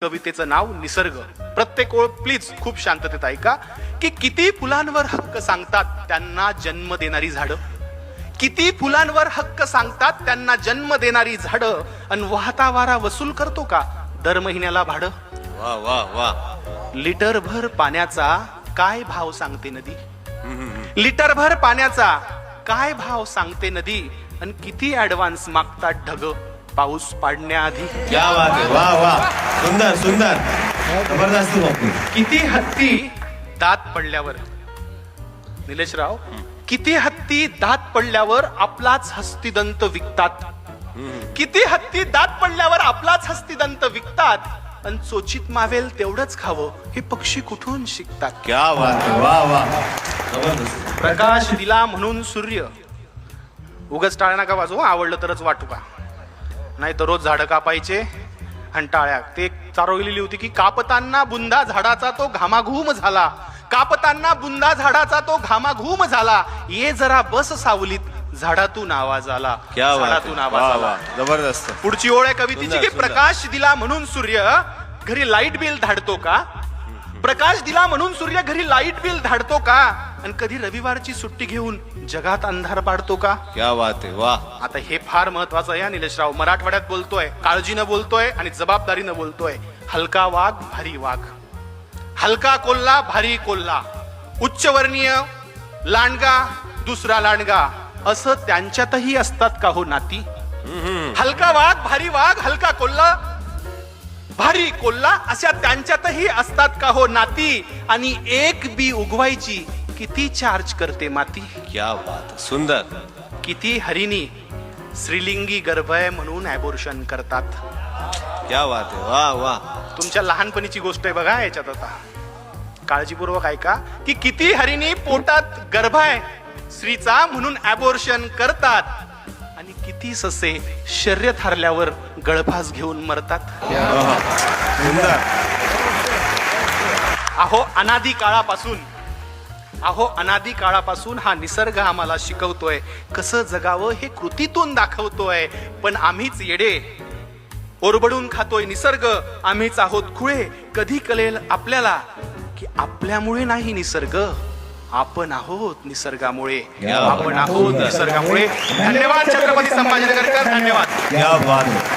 कवितेचं नाव निसर्ग. प्रत्येक ओळ प्लीज खूप शांततेत ऐका. की किती फुलांवर हक्क सांगतात त्यांना जन्म देणारी झाडं, किती फुलांवर हक्क सांगतात त्यांना जन्म देणारी झाडं, अन वाहता वारा वसूल करतो का दर महिन्याला भाडं. वा वा वा. लिटरभर पाण्याचा काय भाव सांगते नदी, लिटरभर पाण्याचा काय भाव सांगते नदी, आणि किती ऍडव्हान्स मागतात ढग पाऊस पाडण्याआधी. क्या बात आहे. वा वा. सुंदर सुंदर जबरदस्त बापू. किती हत्ती दात पडल्यावर, निलेशराव, किती हत्ती दात पडल्यावर आपलाच हस्तिदंत विकतात, किती हत्ती दात पडल्यावर आपलाच हस्तिदंत विकतात, आणि चोचीत मावेल तेवढंच खावं हे पक्षी कुठून शिकतात. क्या बात आहे. वा वा. जबरदस्त. प्रकाश दिला म्हणून सूर्य, उगाच टाळ्या नका वाजवू, आवडलं तरच वाटू का, नाही तर रोज झाडं कापायचे आणि टाळ्या. ते एक चारोळलेली होती की कापताना बुंदा झाडाचा तो घामाघूम झाला, कापताना बुंदा झाडाचा तो घामाघूम झाला, ये जरा बस सावलीत झाडातून आवाज आला. क्या बात आहे. झाडातून आवाज वा आला. वा. जबरदस्त. पुढची ओळ आहे कवितेची सुंदर, की सुंदर. प्रकाश दिला म्हणून सूर्य घरी लाईट बिल धाडतो का, प्रकाश दिला म्हणून सूर्य घरी लाईट बिल धाडतो का, आणि कधी रविवारची सुट्टी घेऊन जगात अंधार पाडतो का. क्या बात आहे. वा. आता हे फार महत्वाचं आहे निलेशराव. मराठवाड्यात बोलतोय, काळजीनं बोलतोय आणि जबाबदारीनं बोलतोय. हलका वाघ भारी वाघ, हलका कोल्हा भारी कोल्हा, उच्चवर्णीय लांडगा दुसरा लांडगा, असं त्यांच्यातही असतात का हो नाती. हलका वाघ भारी वाघ, हलका कोल्हा भारी कोल्हा, अशा त्यांच्यातही असतात का हो नाती, आणि एक बी उगवायची किती चार्ज करते माती. क्या बात आहे. सुंदर. किती हरिणी स्त्रीलिंगी गर्भ आहे म्हणून ॲबॉर्शन करतात. क्या बात आहे. वा वा. तुमच्या लहानपणीची गोष्ट आहे बघा याच्यात, आता काळजीपूर्वक ऐका. की किती हरिणी पोटात गर्भ आहे स्त्रीचा म्हणून ॲबॉर्शन करतात, आणि किती ससे शर्यत हरल्यावर गळफास घेऊन मरतात. सुंदर. अहो अनादी काळापासून, अहो अनादी काळापासून हा निसर्ग आम्हाला शिकवतोय कसं जगावं, हे कृतीतून दाखवतोय. पण आम्हीच येडे, ओरबडून खातोय निसर्ग, आम्हीच आहोत खुळे. कधी कळेल आपल्याला की आपल्यामुळे नाही निसर्ग, आपण आहोत निसर्गामुळे, आपण आहोत निसर्गामुळे. धन्यवाद छत्रपती संभाजीनगरकर, धन्यवाद. क्या बात आहे.